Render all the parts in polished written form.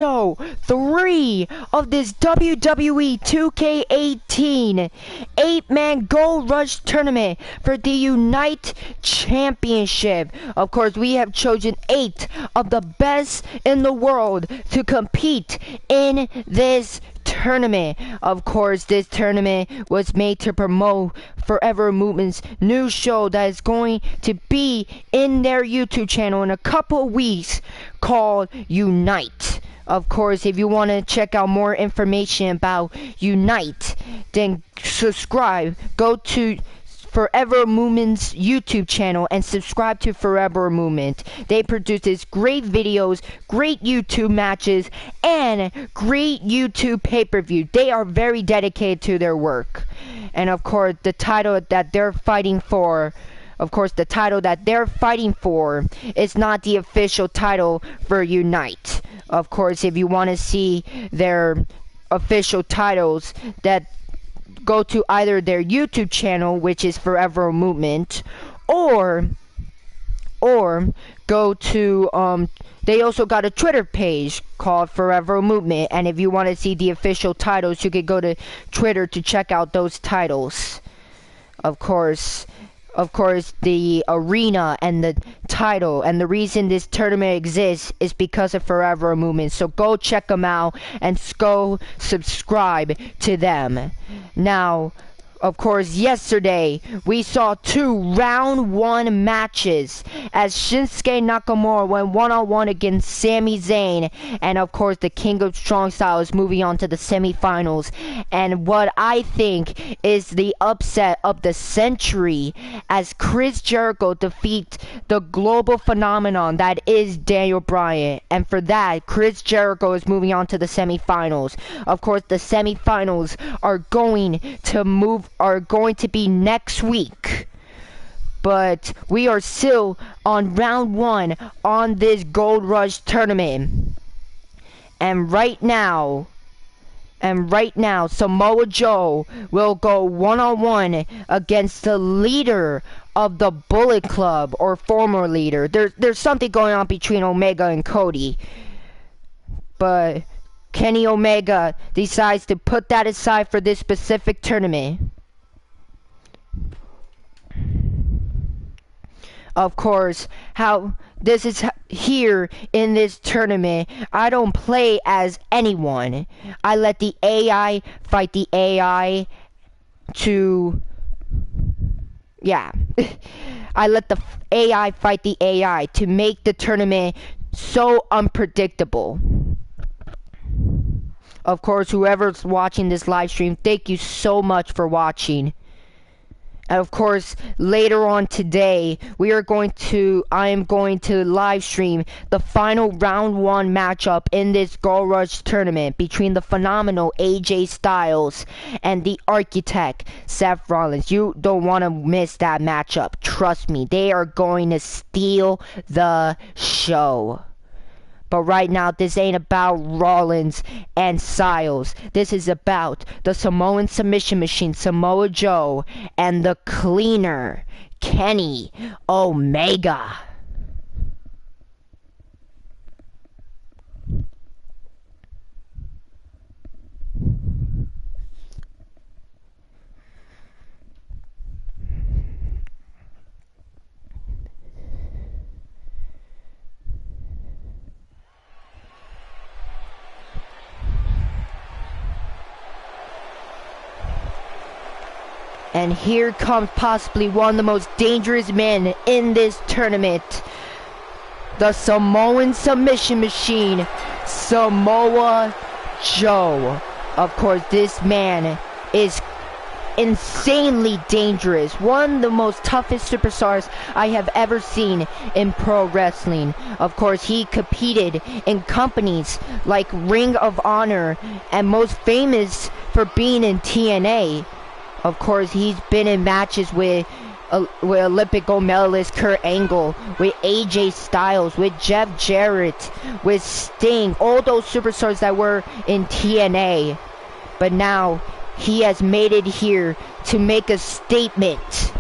Show 3 of this WWE 2K18 8-man Gold Rush tournament for the Unite Championship. Of course, we have chosen 8 of the best in the world to compete in this tournament. Of course, this tournament was made to promote Forever Movement's new show that is going to be in their YouTube channel in a couple weeks called Unite. Of course, if you want to check out more information about Unite, then subscribe. Go to Forever Movement's YouTube channel and subscribe to Forever Movement. They produce great videos, great YouTube matches, and great YouTube pay-per-view. They are very dedicated to their work. And of course, the title that they're fighting for is not the official title for Unite. Of course, if you want to see their official titles, that go to either their YouTube channel, which is Forever Movement, or go to they also got a Twitter page called Forever Movement, and if you want to see the official titles, you could go to Twitter to check out those titles. Of course, the arena and the title and the reason this tournament exists is because of Forever Movement. So go check them out and go subscribe to them. Now, of course, yesterday we saw 2 round 1 matches as Shinsuke Nakamura went one-on-one against Sami Zayn, and of course the King of Strong Style is moving on to the semifinals. And what I think is the upset of the century as Chris Jericho defeats the global phenomenon that is Daniel Bryan, and for that Chris Jericho is moving on to the semifinals. Of course, the semifinals are going to be next week, but we are still on round 1 on this Gold Rush tournament, and right now Samoa Joe will go one-on-one against the leader of the Bullet Club, or former leader. There's something going on between Omega and Cody, but Kenny Omega decides to put that aside for this specific tournament. Of course, how this is here in this tournament, I don't play as anyone. I let the AI fight the AI I let the AI fight the AI to make the tournament so unpredictable. Of course, whoever's watching this live stream, thank you so much for watching. And of course, later on today, I am going to live stream the final round 1 matchup in this Gold Rush tournament between the phenomenal AJ Styles and the Architect Seth Rollins. You don't want to miss that matchup. Trust me, they are going to steal the show. But right now, this ain't about Rollins and Styles. This is about the Samoan submission machine, Samoa Joe, and the cleaner, Kenny Omega. And here comes possibly one of the most dangerous men in this tournament. The Samoan submission machine, Samoa Joe. Of course, this man is insanely dangerous. One of the most toughest superstars I have ever seen in pro wrestling. Of course, he competed in companies like Ring of Honor, and most famous for being in TNA. Of course, he's been in matches with Olympic gold medalist Kurt Angle, with AJ Styles, with Jeff Jarrett, with Sting, all those superstars that were in TNA. But now, he has made it here to make a statement.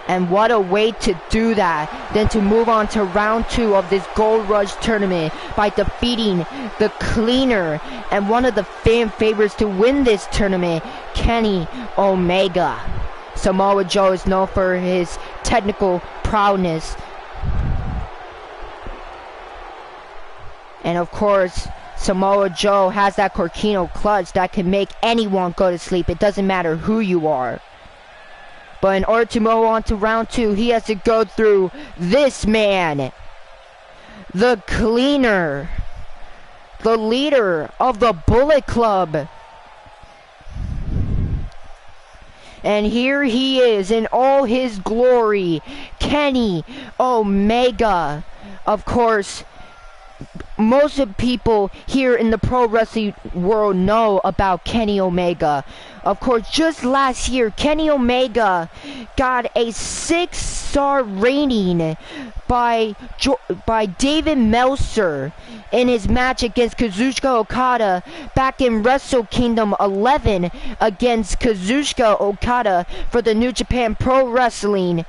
And what a way to do that than to move on to round 2 of this Gold Rush tournament by defeating the cleaner and one of the fan favorites to win this tournament, Kenny Omega. Samoa Joe is known for his technical prowess. And of course, Samoa Joe has that Corkino clutch that can make anyone go to sleep. It doesn't matter who you are. But in order to move on to round 2, he has to go through this man. The cleaner. The leader of the Bullet Club. And here he is in all his glory. Kenny Omega. Of course, most of people here in the pro wrestling world know about Kenny Omega. Of course, just last year, Kenny Omega got a 6-star rating by David Meltzer in his match against Kazuchika Okada back in Wrestle Kingdom 11 against Kazuchika Okada for the New Japan Pro Wrestling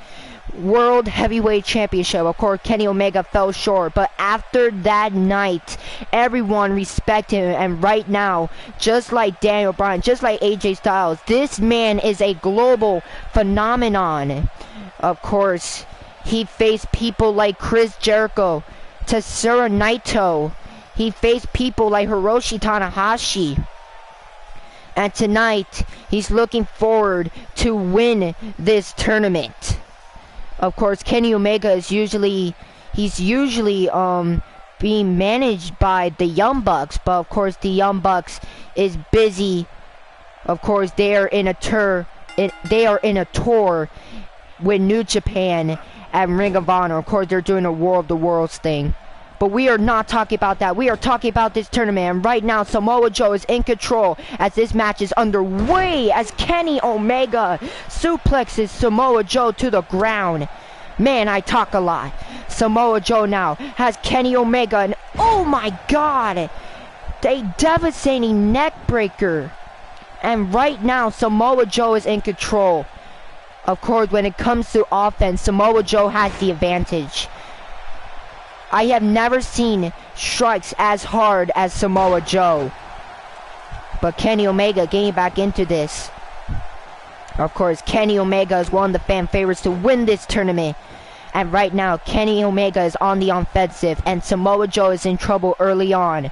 World Heavyweight Championship. Of course, Kenny Omega fell short, but after that night, everyone respected him, and right now, just like Daniel Bryan, just like AJ Styles, this man is a global phenomenon. Of course, he faced people like Chris Jericho, Tetsuya Naito. He faced people like Hiroshi Tanahashi. And tonight, he's looking forward to win this tournament. Of course, Kenny Omega is usually being managed by the Young Bucks, but of course the Young Bucks is busy. Of course, they are in a tour with New Japan and Ring of Honor. Of course, they're doing a War of the Worlds thing. But we are not talking about that. We are talking about this tournament. And right now, Samoa Joe is in control as this match is underway as Kenny Omega suplexes Samoa Joe to the ground. Man, I talk a lot. Samoa Joe now has Kenny Omega, and oh my God, a devastating neck breaker. And right now, Samoa Joe is in control. Of course, when it comes to offense, Samoa Joe has the advantage. I have never seen strikes as hard as Samoa Joe. But Kenny Omega getting back into this. Of course, Kenny Omega is one of the fan favorites to win this tournament. And right now, Kenny Omega is on the offensive, and Samoa Joe is in trouble early on.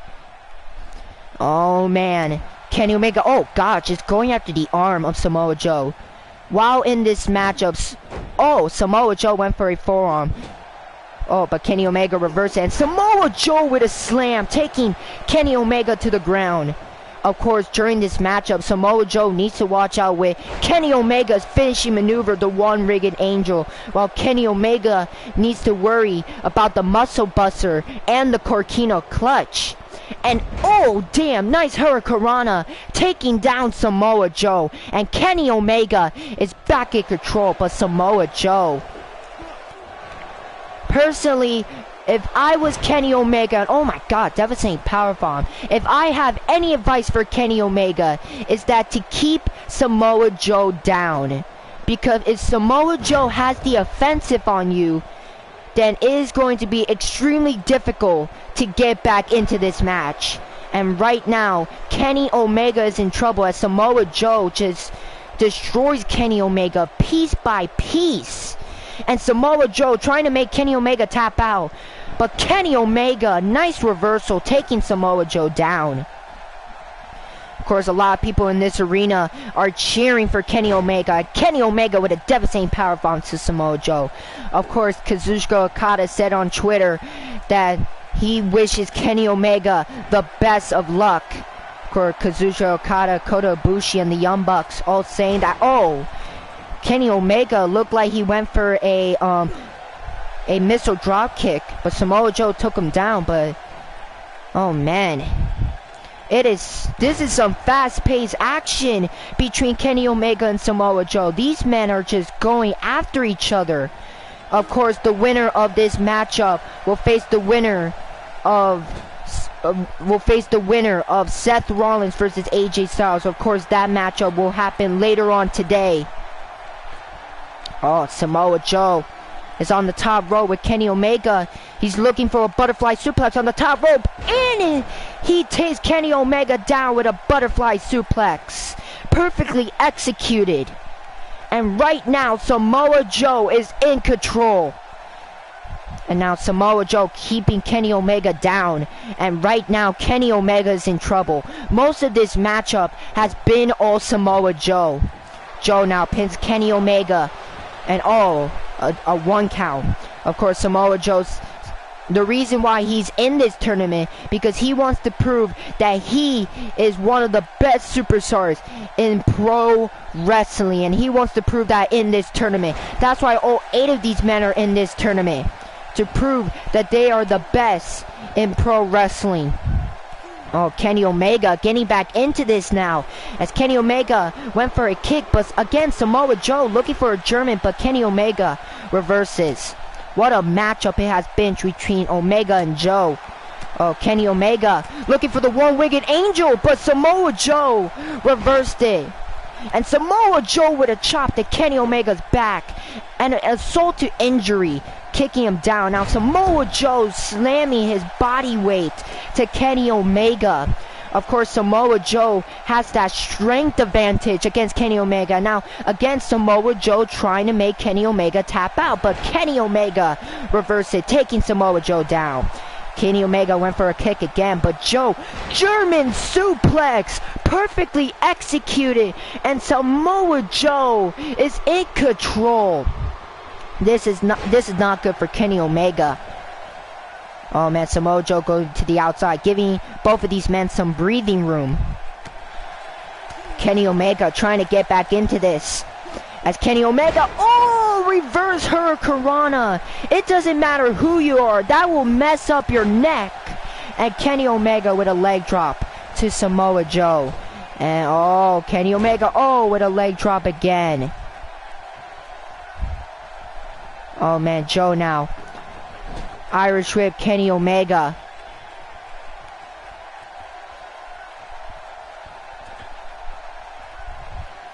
Oh man, Kenny Omega, oh god, just going after the arm of Samoa Joe. While in this matchup, oh, Samoa Joe went for a forearm. Oh, but Kenny Omega reversed it, and Samoa Joe with a slam, taking Kenny Omega to the ground. Of course, during this matchup, Samoa Joe needs to watch out with Kenny Omega's finishing maneuver, the One-Rigged Angel, while Kenny Omega needs to worry about the Muscle Buster and the Corkino Clutch. And oh damn, nice Hurricanrana taking down Samoa Joe, and Kenny Omega is back in control, but Samoa Joe. Personally, if I was Kenny Omega, oh my god, devastating powerbomb. If I have any advice for Kenny Omega, is that to keep Samoa Joe down. Because if Samoa Joe has the offensive on you, then it is going to be extremely difficult to get back into this match. And right now, Kenny Omega is in trouble as Samoa Joe just destroys Kenny Omega piece by piece. And Samoa Joe trying to make Kenny Omega tap out. But Kenny Omega, nice reversal, taking Samoa Joe down. Of course, a lot of people in this arena are cheering for Kenny Omega. Kenny Omega with a devastating powerbomb to Samoa Joe. Of course, Kazuchika Okada said on Twitter that he wishes Kenny Omega the best of luck. Of course, Kazuchika Okada, Kota Ibushi, and the Young Bucks all saying that, oh, Kenny Omega looked like he went for a missile drop kick, but Samoa Joe took him down. But oh man, this is some fast-paced action between Kenny Omega and Samoa Joe. These men are just going after each other. Of course, the winner of this matchup will face the winner of Seth Rollins versus AJ Styles. Of course, that matchup will happen later on today. Oh, Samoa Joe is on the top rope with Kenny Omega. He's looking for a butterfly suplex on the top rope. And he takes Kenny Omega down with a butterfly suplex. Perfectly executed. And right now, Samoa Joe is in control. And now Samoa Joe keeping Kenny Omega down. And right now, Kenny Omega is in trouble. Most of this matchup has been all Samoa Joe. Joe now pins Kenny Omega. And a 1 count. Of course, Samoa Joe's the reason why he's in this tournament, because he wants to prove that he is one of the best superstars in pro wrestling, and he wants to prove that in this tournament. That's why all 8 of these men are in this tournament, to prove that they are the best in pro wrestling. Oh, Kenny Omega getting back into this now, as Kenny Omega went for a kick, but again Samoa Joe looking for a German, but Kenny Omega reverses. What a matchup it has been between Omega and Joe. Oh, Kenny Omega looking for the one-winged angel, but Samoa Joe reversed it. And Samoa Joe with a chop to Kenny Omega's back. And an assault to injury, kicking him down. Now Samoa Joe slamming his body weight to Kenny Omega. Of course, Samoa Joe has that strength advantage against Kenny Omega. Now, again, Samoa Joe trying to make Kenny Omega tap out, but Kenny Omega reversed it, taking Samoa Joe down. Kenny Omega went for a kick again, but Joe, German suplex, perfectly executed, and Samoa Joe is in control. This is not good for Kenny Omega. Oh man, Samoa Joe going to the outside, giving both of these men some breathing room. Kenny Omega trying to get back into this. As Kenny Omega, reverse Hurricanrana. It doesn't matter who you are, that will mess up your neck. And Kenny Omega with a leg drop to Samoa Joe. And Kenny Omega, with a leg drop again. Oh man, Joe now. Irish whip, Kenny Omega.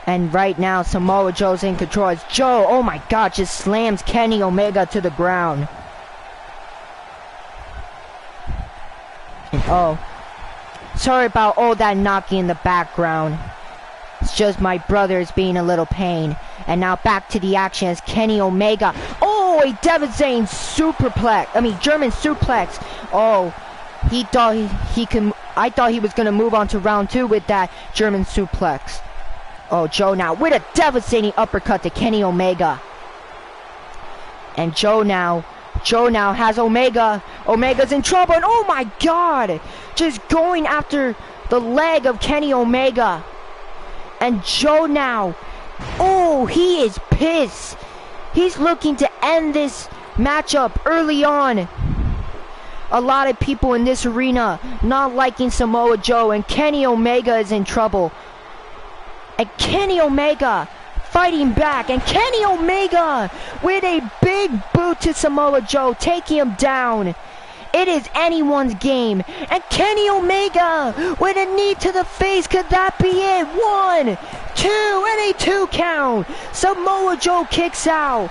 And right now, Samoa Joe's in control. As Joe, oh my God, just slams Kenny Omega to the ground. And sorry about all that knocking in the background. It's just my brother is being a little pain. And now back to the action as Kenny Omega. A devastating German suplex. He thought he can. I thought he was gonna move on to round 2 with that German suplex. Joe now with a devastating uppercut to Kenny Omega. And Joe now has Omega. Omega's in trouble, and oh my God, just going after the leg of Kenny Omega. And Joe now, he is pissed. He's looking to end this matchup early on. A lot of people in this arena not liking Samoa Joe, and Kenny Omega is in trouble. And Kenny Omega fighting back, and Kenny Omega with a big boot to Samoa Joe, taking him down. It is anyone's game. And Kenny Omega with a knee to the face. Could that be it? 1, 2, and a 2 count. Samoa Joe kicks out.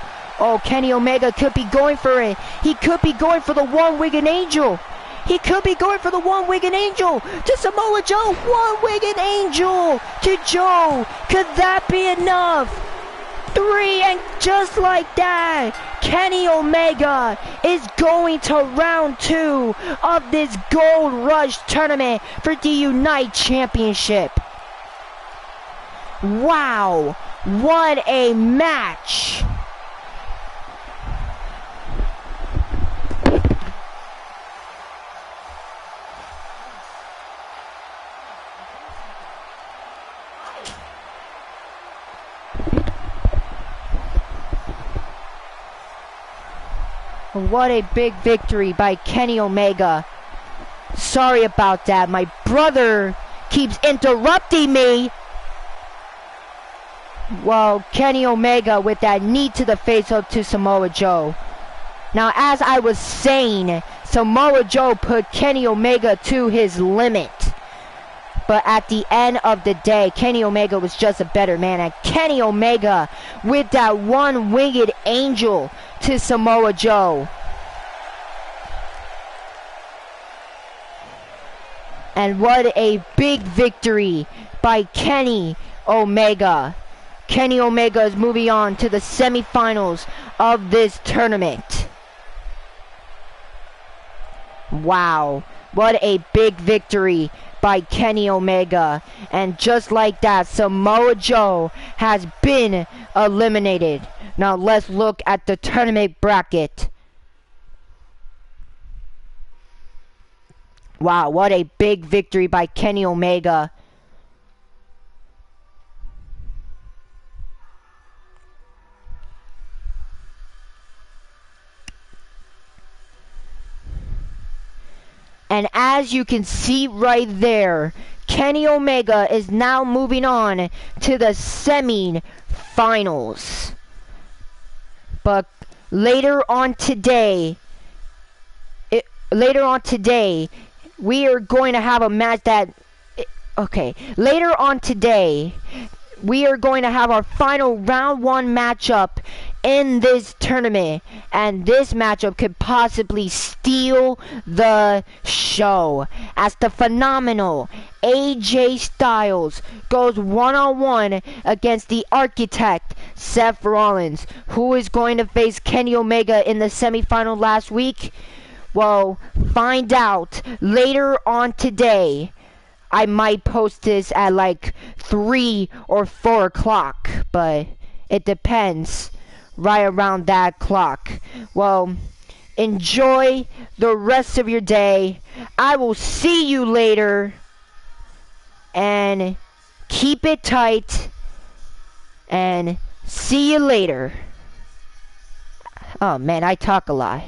Kenny Omega could be going for it. He could be going for the one-winged angel. He could be going for the one-winged angel to Samoa Joe. One-winged angel to Joe. Could that be enough? 3, and just like that, Kenny Omega is going to round 2 of this Gold Rush tournament for the Unite Championship. Wow, what a match! What a big victory by Kenny Omega. Sorry about that. My brother keeps interrupting me. Well, Kenny Omega with that knee to the face up to Samoa Joe. Now, as I was saying, Samoa Joe put Kenny Omega to his limit. But at the end of the day, Kenny Omega was just a better man. And Kenny Omega with that one winged angel to Samoa Joe. And what a big victory by Kenny Omega. Kenny Omega is moving on to the semifinals of this tournament. Wow, what a big victory by Kenny Omega. And just like that, Samoa Joe has been eliminated. Now let's look at the tournament bracket. Wow, what a big victory by Kenny Omega. And as you can see right there, Kenny Omega is now moving on to the semi-finals. But later on today, we are going to have a match that... Okay, later on today, we are going to have our final round 1 matchup in this tournament, and this matchup could possibly steal the show as the phenomenal AJ Styles goes one-on-one against the Architect Seth Rollins, who is going to face Kenny Omega in the semifinal last week. Well, find out later on today. I might post this at like 3 or 4 o'clock, but it depends. Right around that clock. Well, enjoy the rest of your day. I will see you later. And keep it tight. And see you later. Oh man, I talk a lot.